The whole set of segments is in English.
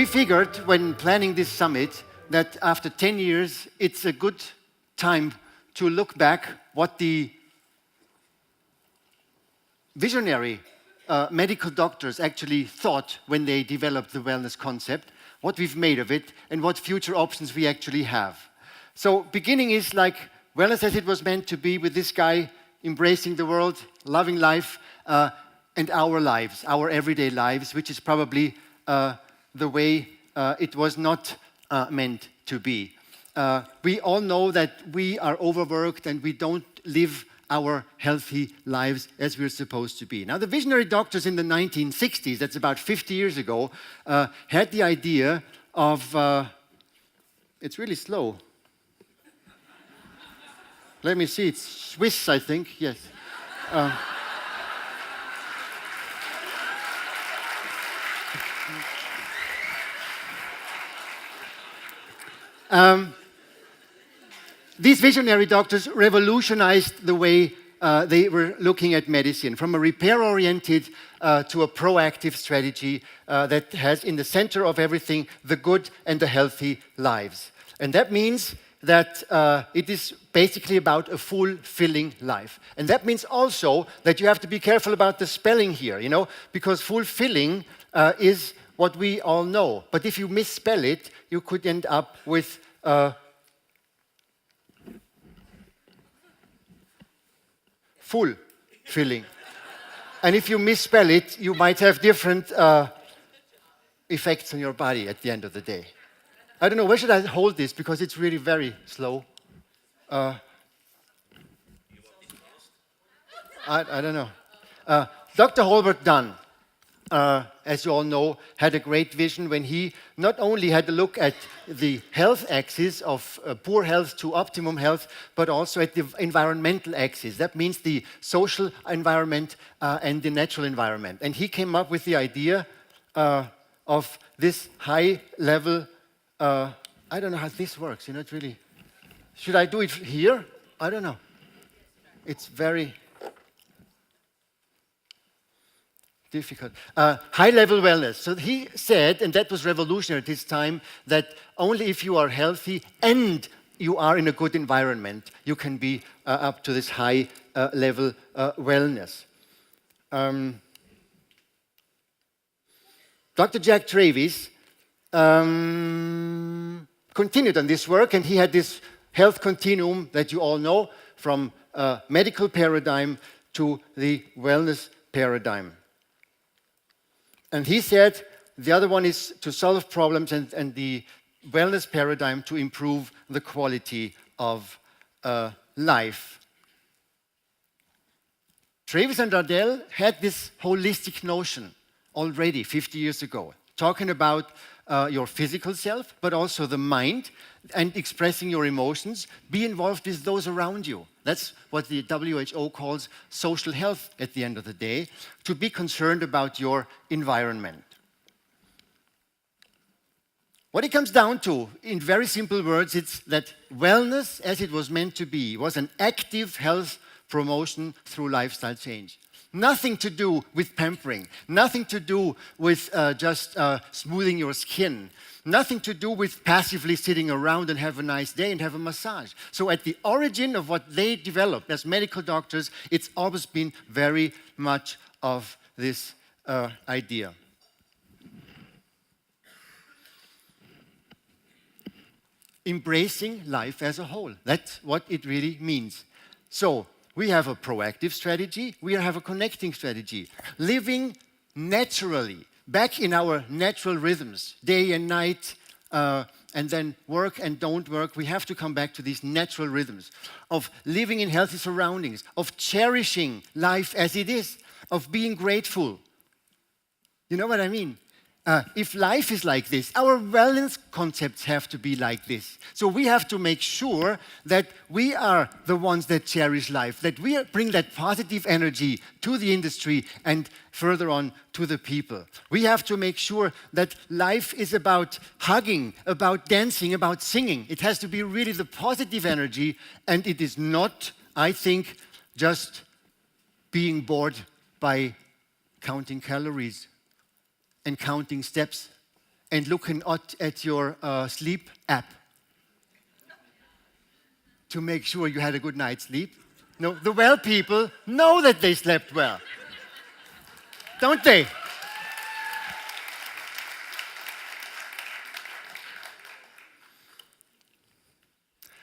We figured when planning this summit that after 10 years, it's a good time to look back what the visionary medical doctors actually thought when they developed the wellness concept, what we've made of it, and what future options we actually have. So beginning is like wellness as it was meant to be, with this guy embracing the world, loving life, and our lives, our everyday lives, which is probably the way it was not meant to be. We all know that we are overworked and we don't live our healthy lives as we're supposed to be. Now, the visionary doctors in the 1960s, that's about 50 years ago, had the idea of, it's really slow. Let me see, it's Swiss, I think, yes. These visionary doctors revolutionized the way they were looking at medicine, from a repair-oriented to a proactive strategy that has in the center of everything the good and the healthy lives. And that means that it is basically about a fulfilling life. And that means also that you have to be careful about the spelling here, you know, because fulfilling is what we all know. But if you misspell it, you could end up with fulfilling. And if you misspell it, you might have different effects on your body at the end of the day. I don't know, where should I hold this? Because it's really very slow. I don't know. Dr. Holbert Dunn, as you all know, had a great vision when he not only had a look at the health axis of poor health to optimum health, but also at the environmental axis. That means the social environment and the natural environment. And he came up with the idea of this high level, I don't know how this works, you know, it's really, should I do it here? I don't know. It's very difficult. High-level wellness. So he said, and that was revolutionary at his time, that only if you are healthy and you are in a good environment, you can be up to this high-level wellness. Dr. Jack Travis continued on this work, and he had this health continuum that you all know, from medical paradigm to the wellness paradigm. And he said the other one is to solve problems, and the wellness paradigm to improve the quality of life. Travis and Ardell had this holistic notion already 50 years ago, talking about your physical self, but also the mind, and expressing your emotions. Be involved with those around you. That's what the WHO calls social health at the end of the day, to be concerned about your environment. What it comes down to, in very simple words, it's that wellness, as it was meant to be, was an active health promotion through lifestyle change. Nothing to do with pampering, nothing to do with just smoothing your skin, nothing to do with passively sitting around and have a nice day and have a massage. So at the origin of what they developed as medical doctors, it's always been very much of this idea. Embracing life as a whole, that's what it really means. So we have a proactive strategy, we have a connecting strategy. Living naturally, back in our natural rhythms, day and night, and then work and don't work. We have to come back to these natural rhythms of living in healthy surroundings, of cherishing life as it is, of being grateful. You know what I mean? If life is like this, our wellness concepts have to be like this. So we have to make sure that we are the ones that cherish life, that we bring that positive energy to the industry and further on to the people. We have to make sure that life is about hugging, about dancing, about singing. It has to be really the positive energy, and it is not, I think, just being bored by counting calories and counting steps and looking at your sleep app to make sure you had a good night's sleep. No, the well people know that they slept well. Don't they?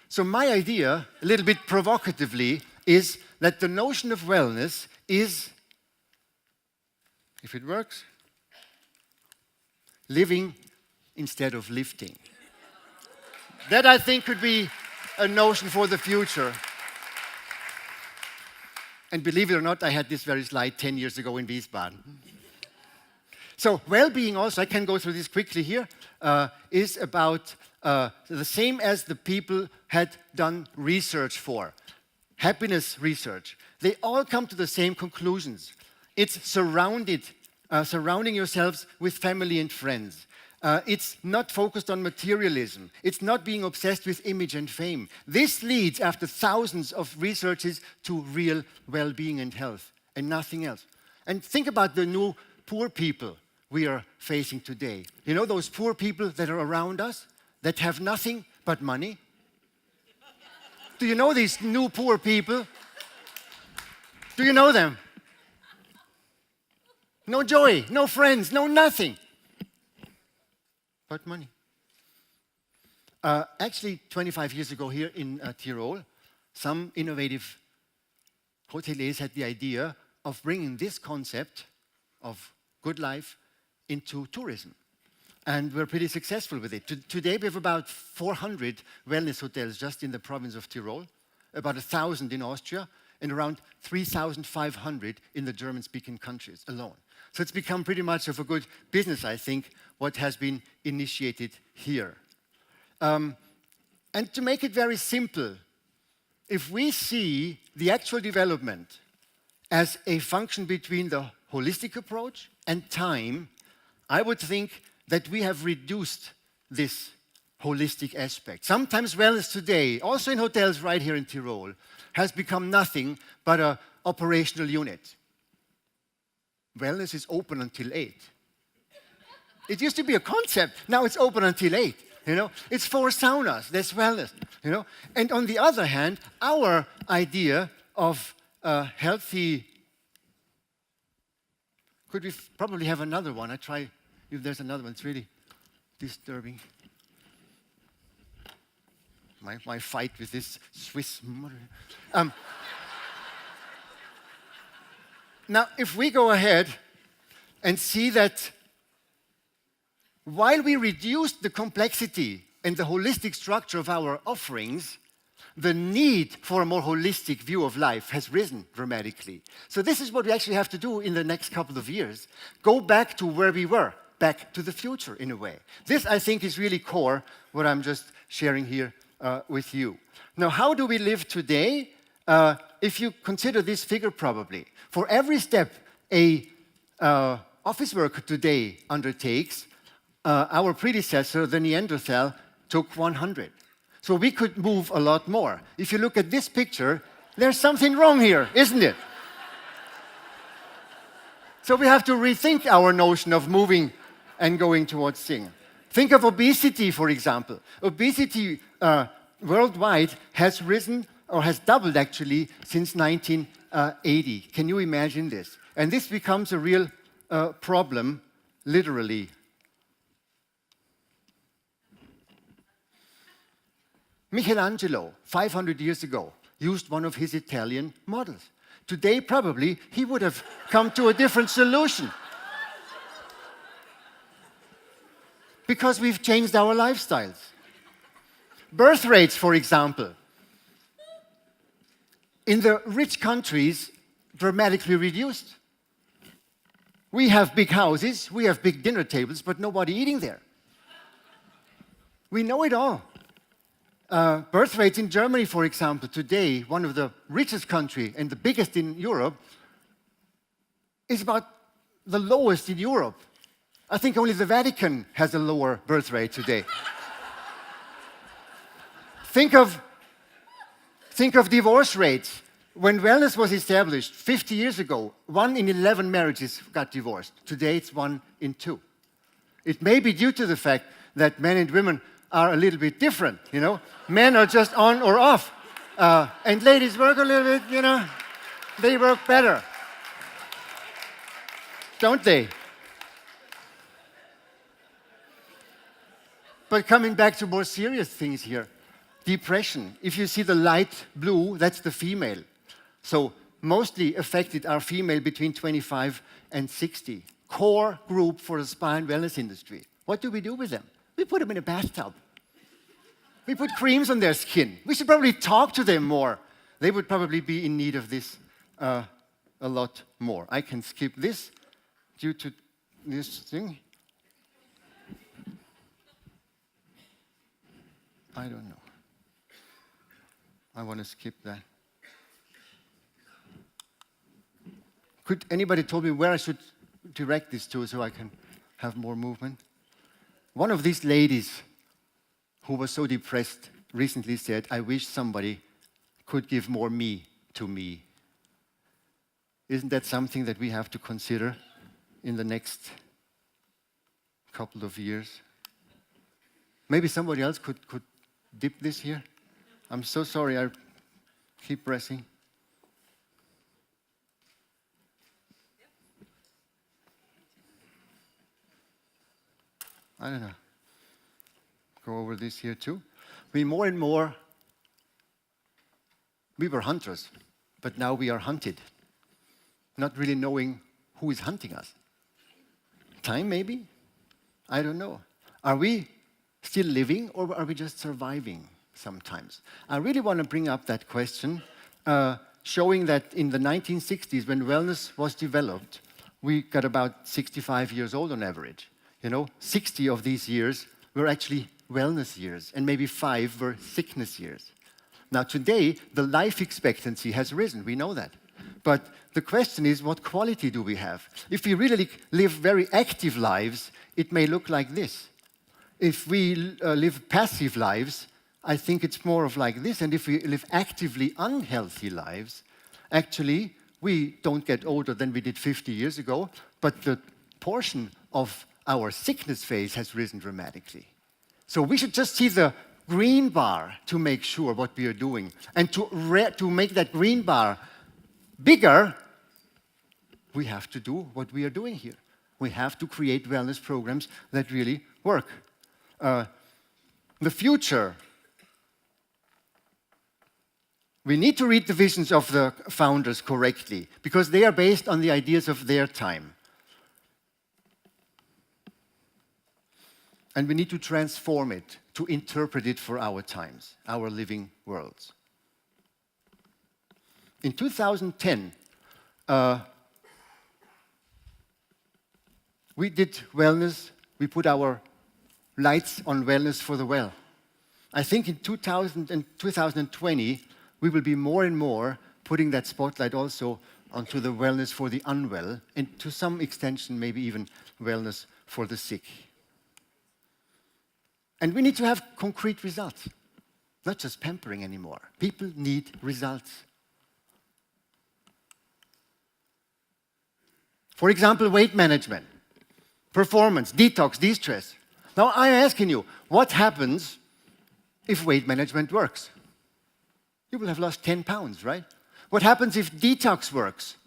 So my idea, a little bit provocatively, is that the notion of wellness is, if it works, living instead of lifting. That, I think, could be a notion for the future. And believe it or not, I had this very slide 10 years ago in Wiesbaden. So well-being also, I can go through this quickly here, is about the same as the people had done research for, happiness research. They all come to the same conclusions. It's surrounding yourselves with family and friends. It's not focused on materialism. It's not being obsessed with image and fame. This leads, after thousands of researches, to real well-being and health, and nothing else. And think about the new poor people we are facing today. You know those poor people that are around us, that have nothing but money? Do you know these new poor people? Do you know them? No joy, no friends, no nothing but money. Actually, 25 years ago here in Tyrol, some innovative hoteliers had the idea of bringing this concept of good life into tourism. And we're pretty successful with it. Today we have about 400 wellness hotels just in the province of Tyrol, about 1,000 in Austria, and around 3,500 in the German-speaking countries alone. So it's become pretty much of a good business, I think, what has been initiated here. And to make it very simple, if we see the actual development as a function between the holistic approach and time, I would think that we have reduced this holistic aspect. Sometimes wellness today, also in hotels right here in Tyrol, has become nothing but an operational unit. Wellness is open until 8. It used to be a concept, now it's open until 8. You know, it's 4 saunas, that's wellness. You know, and on the other hand, our idea of healthy. Could we probably have another one? I try. If there's another one, it's really disturbing. My fight with this Swiss. Now, if we go ahead and see that while we reduced the complexity and the holistic structure of our offerings, the need for a more holistic view of life has risen dramatically. So this is what we actually have to do in the next couple of years. Go back to where we were, back to the future in a way. This, I think, is really core, what I'm just sharing here with you. Now, how do we live today? If you consider this figure probably, for every step a office worker today undertakes, our predecessor, the Neanderthal, took 100. So we could move a lot more. If you look at this picture, there's something wrong here, isn't it? So we have to rethink our notion of moving and going towards things. Think of obesity, for example. Obesity worldwide has risen, or has doubled actually, since 1980. Can you imagine this? And this becomes a real problem, literally. Michelangelo, 500 years ago, used one of his Italian models. Today, probably, he would have come to a different solution. Because we've changed our lifestyles. Birth rates, for example, in the rich countries, dramatically reduced. We have big houses, we have big dinner tables, but nobody eating there. We know it all. Birth rates in Germany, for example, today, one of the richest countries and the biggest in Europe, is about the lowest in Europe. I think only the Vatican has a lower birth rate today. Think of divorce rates. When wellness was established 50 years ago, 1 in 11 marriages got divorced. Today it's 1 in 2. It may be due to the fact that men and women are a little bit different, you know. Men are just on or off. And ladies work a little bit, you know. They work better. Don't they? But coming back to more serious things here. Depression. If you see the light blue, that's the female. So mostly affected are female between 25 and 60. Core group for the spa and wellness industry. What do we do with them? We put them in a bathtub. We put creams on their skin. We should probably talk to them more. They would probably be in need of this a lot more. I can skip this due to this thing. I don't know. I want to skip that. Could anybody tell me where I should direct this to so I can have more movement? One of these ladies who was so depressed recently said, I wish somebody could give more me to me. Isn't that something that we have to consider in the next couple of years? Maybe somebody else could dip this here. I'm so sorry, I keep pressing. I don't know. Go over this here too. We more and more, we were hunters, but now we are hunted. Not really knowing who is hunting us. Time maybe? I don't know. Are we still living or are we just surviving sometimes? I really want to bring up that question, showing that in the 1960s when wellness was developed, we got about 65 years old on average. You know, 60 of these years were actually wellness years, and maybe 5 were sickness years. Now today, the life expectancy has risen, we know that. But the question is, what quality do we have? If we really live very active lives, it may look like this. If we live passive lives, I think it's more of like this. And if we live actively unhealthy lives, actually, we don't get older than we did 50 years ago, but the portion of our sickness phase has risen dramatically. So we should just see the green bar to make sure what we are doing. And to make that green bar bigger, we have to do what we are doing here. We have to create wellness programs that really work. The future. We need to read the visions of the founders correctly, because they are based on the ideas of their time. And we need to transform it, to interpret it for our times, our living worlds. In 2010, we did wellness. We put our lights on wellness for the well. I think in 2020, we will be more and more putting that spotlight also onto the wellness for the unwell, and to some extension, maybe even wellness for the sick. And we need to have concrete results, not just pampering anymore. People need results. For example, weight management, performance, detox, de-stress. Now I'm asking you, what happens if weight management works? You will have lost 10 pounds, right? What happens if detox works?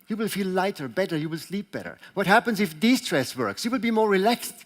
You will feel lighter, better, you will sleep better. What happens if de-stress works? You will be more relaxed.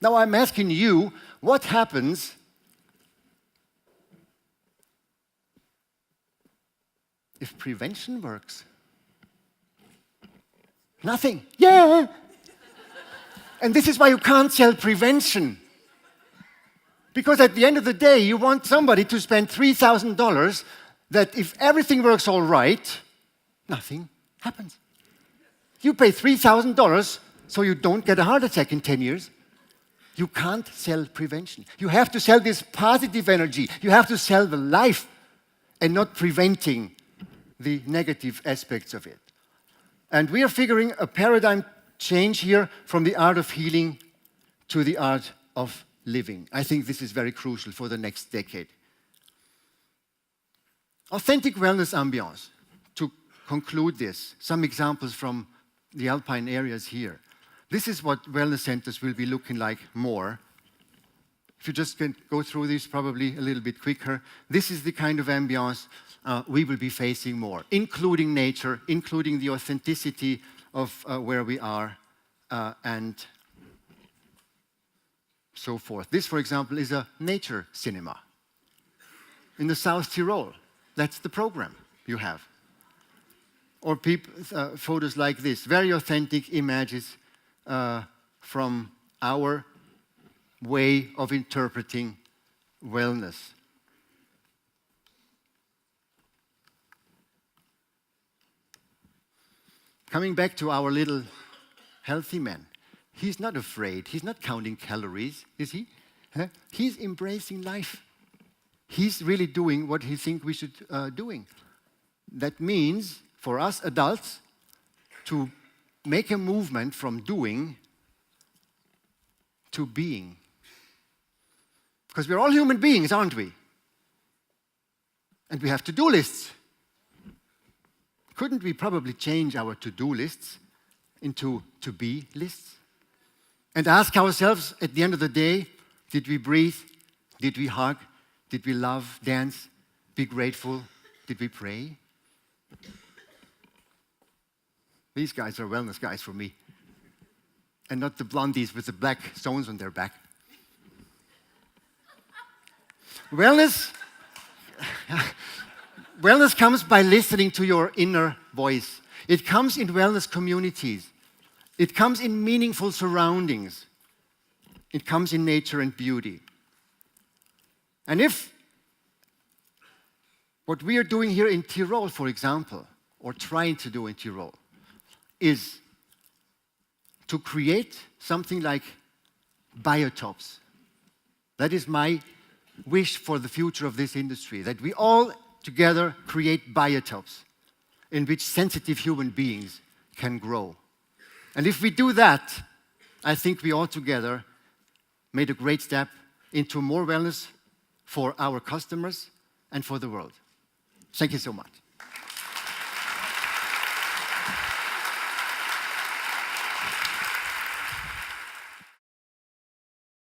Now I'm asking you, what happens if prevention works? Nothing. Yeah! And this is why you can't sell prevention. Because at the end of the day, you want somebody to spend $3,000 that if everything works all right, nothing happens. You pay $3,000 so you don't get a heart attack in 10 years. You can't sell prevention. You have to sell this positive energy. You have to sell the life and not preventing the negative aspects of it. And we are figuring a paradigm change here from the art of healing to the art of living. I think this is very crucial for the next decade. Authentic wellness ambience. To conclude this, some examples from the alpine areas here. This is what wellness centers will be looking like more. If you just can go through this probably a little bit quicker, this is the kind of ambience we will be facing more, including nature, including the authenticity of where we are, and so forth. This, for example, is a nature cinema in the South Tyrol. That's the program you have. Or photos like this, very authentic images from our way of interpreting wellness. Coming back to our little healthy man, he's not afraid, he's not counting calories, is he? He's embracing life. He's really doing what he thinks we should doing. That means for us adults to make a movement from doing to being. Because we're all human beings, aren't we? And we have to-do lists. Couldn't we probably change our to-do lists into to-be lists? And ask ourselves at the end of the day, did we breathe? Did we hug? Did we love, dance, be grateful? Did we pray? These guys are wellness guys for me. And not the blondies with the black stones on their back. Wellness comes by listening to your inner voice. It comes in wellness communities. It comes in meaningful surroundings. It comes in nature and beauty. And if what we are doing here in Tyrol, for example, or trying to do in Tyrol, is to create something like biotopes. That is my wish for the future of this industry, that we all together create biotopes in which sensitive human beings can grow. And if we do that, I think we all together made a great step into more wellness for our customers and for the world. Thank you so much.